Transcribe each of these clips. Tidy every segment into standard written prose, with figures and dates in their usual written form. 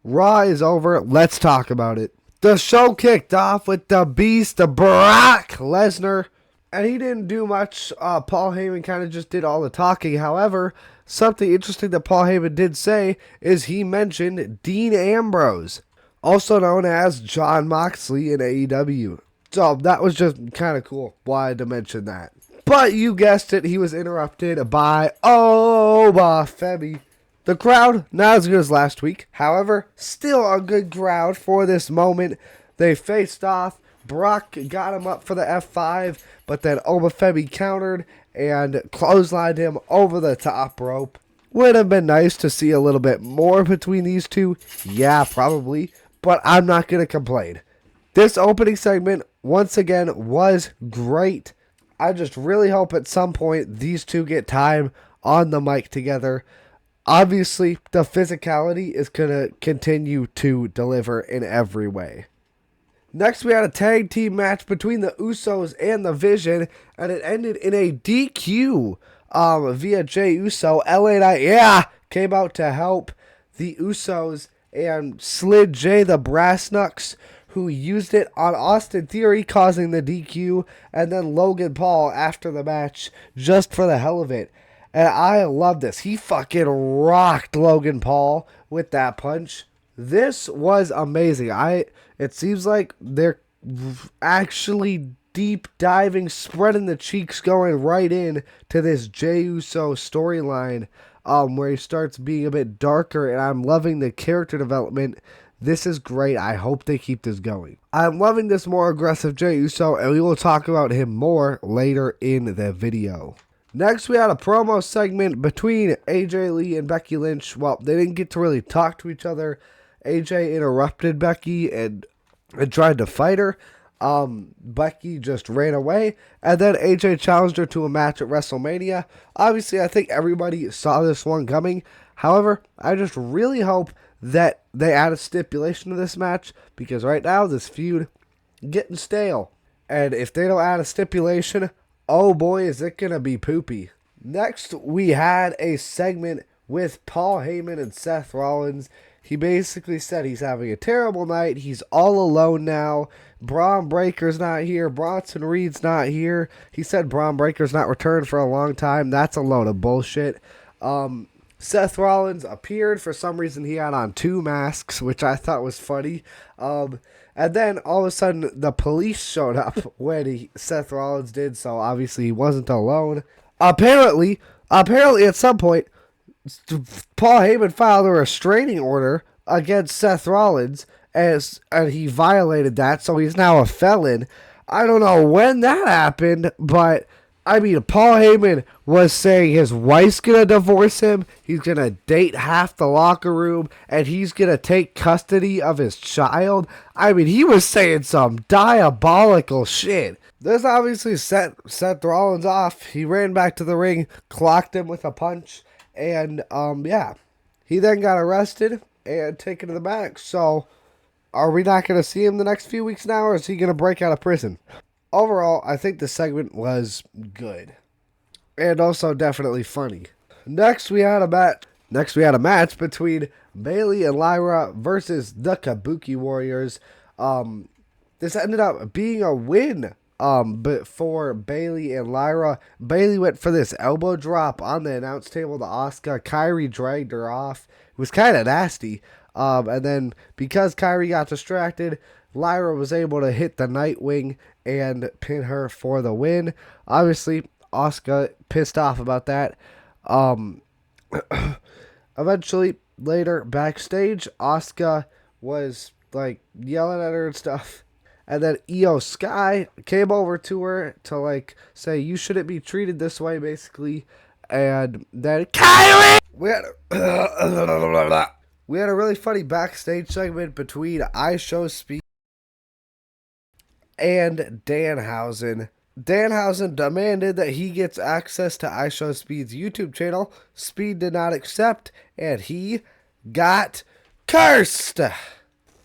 Raw is over. Let's talk about it. The show kicked off with the Beast, Brock Lesnar, and he didn't do much. Paul Heyman kind of just did all the talking. However, something interesting that Paul Heyman did say is he mentioned Dean Ambrose, also known as Jon Moxley in AEW. So that was just kind of cool. Wanted to mention that. But you guessed it, he was interrupted by Femi. The crowd, not as good as last week. However, still a good crowd for this moment. They faced off. Brock got him up for the F5, but then Femi countered and clotheslined him over the top rope. Would have been nice to see a little bit more between these two. Yeah, probably. But I'm not going to complain. This opening segment, once again, was great. I just really hope at some point these two get time on the mic together. Obviously, the physicality is going to continue to deliver in every way. Next, we had a tag team match between the USO'S and the Vision, and it ended in a DQ via Jey Uso. LA Knight, came out to help the USO'S and slid Jey the Brass Knucks, who used it on Austin Theory, causing the DQ, and then Logan Paul after the match, just for the hell of it. And I love this. He fucking rocked Logan Paul with that punch. This was amazing. It seems like they're actually deep diving, spreading the cheeks, going right in to this Jey Uso storyline, where he starts being a bit darker, and I'm loving the character development. This is great. I hope they keep this going. I'm loving this more aggressive Jey Uso, and we will talk about him more later in the video. Next, we had a promo segment between AJ Lee and Becky Lynch. Well, they didn't get to really talk to each other. AJ interrupted Becky and tried to fight her. Becky just ran away, and then AJ challenged her to a match at WrestleMania. Obviously, I think everybody saw this one coming. However, I just really hope that they add a stipulation to this match, because right now, this feud getting stale. And if they don't add a stipulation, oh boy, is it going to be poopy. Next, we had a segment with Paul Heyman and Seth Rollins. He basically said he's having a terrible night. He's all alone now. Braun Breaker's not here. Bronson Reed's not here. He said Braun Breaker's not returned for a long time. That's a load of bullshit. Seth Rollins appeared. For some reason, he had on 2 masks, which I thought was funny. And then, all of a sudden, the police showed up when Seth Rollins did, so obviously he wasn't alone. Apparently, at some point, Paul Heyman filed a restraining order against Seth Rollins, and he violated that, so he's now a felon. I don't know when that happened, but I mean, Paul Heyman was saying his wife's going to divorce him, he's going to date half the locker room, and he's going to take custody of his child. I mean, he was saying some diabolical shit. This obviously set Rollins off. He ran back to the ring, clocked him with a punch, and he then got arrested and taken to the back. So, are we not going to see him the next few weeks now, or is he going to break out of prison? Overall, I think the segment was good, and also definitely funny. Next, we had a match between Bayley and Lyra versus the Kabuki Warriors. This ended up being a win. But for Bayley and Lyra, Bayley went for this elbow drop on the announce table to Asuka. Kairi dragged her off. It was kind of nasty. And then because Kairi got distracted, Lyra was able to hit the Nightwing and pin her for the win. Obviously, Asuka pissed off about that. Eventually, later, backstage, Asuka was like yelling at her and stuff. And then Io Sky came over to her to like say, you shouldn't be treated this way, basically. And then Kyrie! We had a really funny backstage segment between IShowSpeed and Danhausen. Danhausen demanded that he gets access to IShowSpeed's YouTube channel. Speed did not accept, and he got cursed.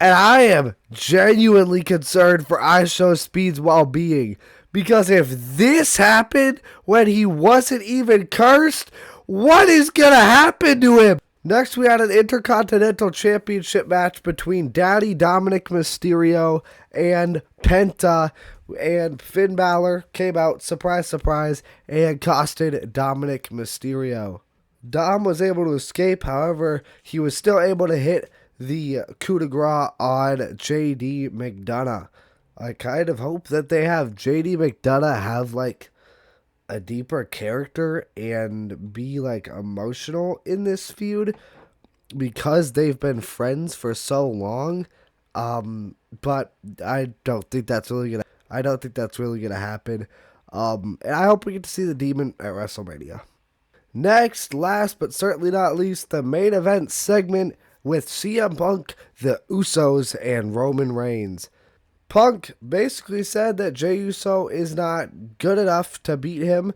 And I am genuinely concerned for IShowSpeed's well-being, because if this happened when he wasn't even cursed, what is going to happen to him? Next, we had an Intercontinental Championship match between Daddy Dominic Mysterio and Penta, and Finn Balor came out, surprise, surprise, and costed Dominic Mysterio. Dom was able to escape, however, he was still able to hit the coup de grace on JD McDonough. I kind of hope that they have JD McDonough have like a deeper character and be like emotional in this feud because they've been friends for so long. But I don't think that's really gonna happen. And I hope we get to see the Demon at WrestleMania. Next, last but certainly not least, the main event segment with CM Punk, the Usos, and Roman Reigns. Punk basically said that Jey Uso is not good enough to beat him,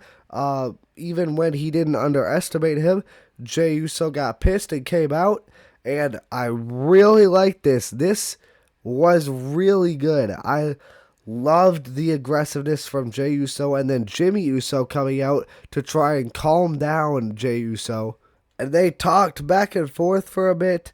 even when he didn't underestimate him. Jey Uso got pissed and came out, and I really liked this. This was really good. I loved the aggressiveness from Jey Uso, and then Jimmy Uso coming out to try and calm down Jey Uso. And they talked back and forth for a bit.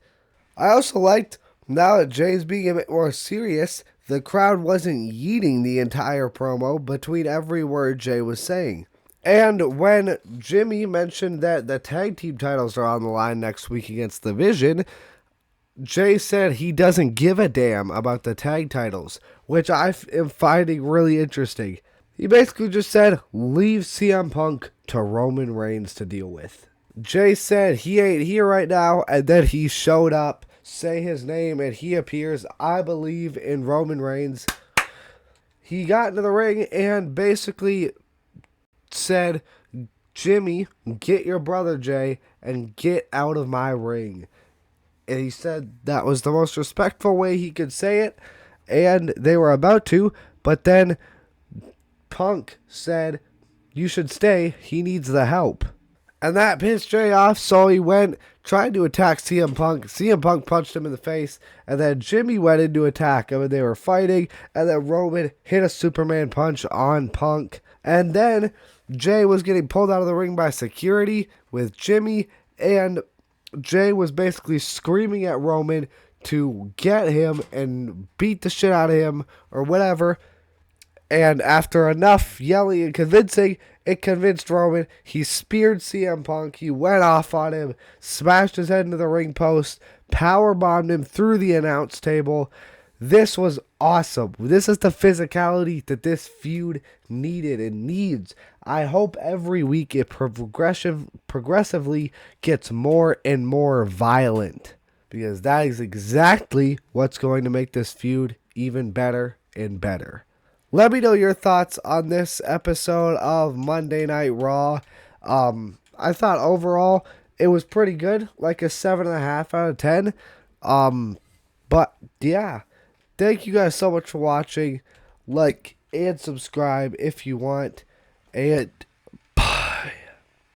I also liked, now that Jay's being a bit more serious, the crowd wasn't yeeting the entire promo between every word Jay was saying. And when Jimmy mentioned that the tag team titles are on the line next week against The Vision, Jay said he doesn't give a damn about the tag titles, which I am finding really interesting. He basically just said, leave CM Punk to Roman Reigns to deal with. Jay said he ain't here right now, and then he showed up, say his name, and he appears. I believe in Roman Reigns. He got into the ring and basically said, Jimmy, get your brother Jay and get out of my ring. And he said that was the most respectful way he could say it, and they were about to, but then Punk said, you should stay, he needs the help. And that pissed Jay off, so he went, tried to attack CM Punk. CM Punk punched him in the face, and then Jimmy went in to attack him, and they were fighting, and then Roman hit a Superman punch on Punk. And then Jay was getting pulled out of the ring by security with Jimmy, and Jay was basically screaming at Roman to get him and beat the shit out of him, or whatever. And after enough yelling and convincing, it convinced Roman. He speared CM Punk. He went off on him, smashed his head into the ring post, powerbombed him through the announce table. This was awesome. This is the physicality that this feud needed and needs. I hope every week it progressively gets more and more violent, because that is exactly what's going to make this feud even better and better. Let me know your thoughts on this episode of Monday Night Raw. I thought overall it was pretty good, like a 7.5 out of 10. But yeah, thank you guys so much for watching. Like and subscribe if you want. And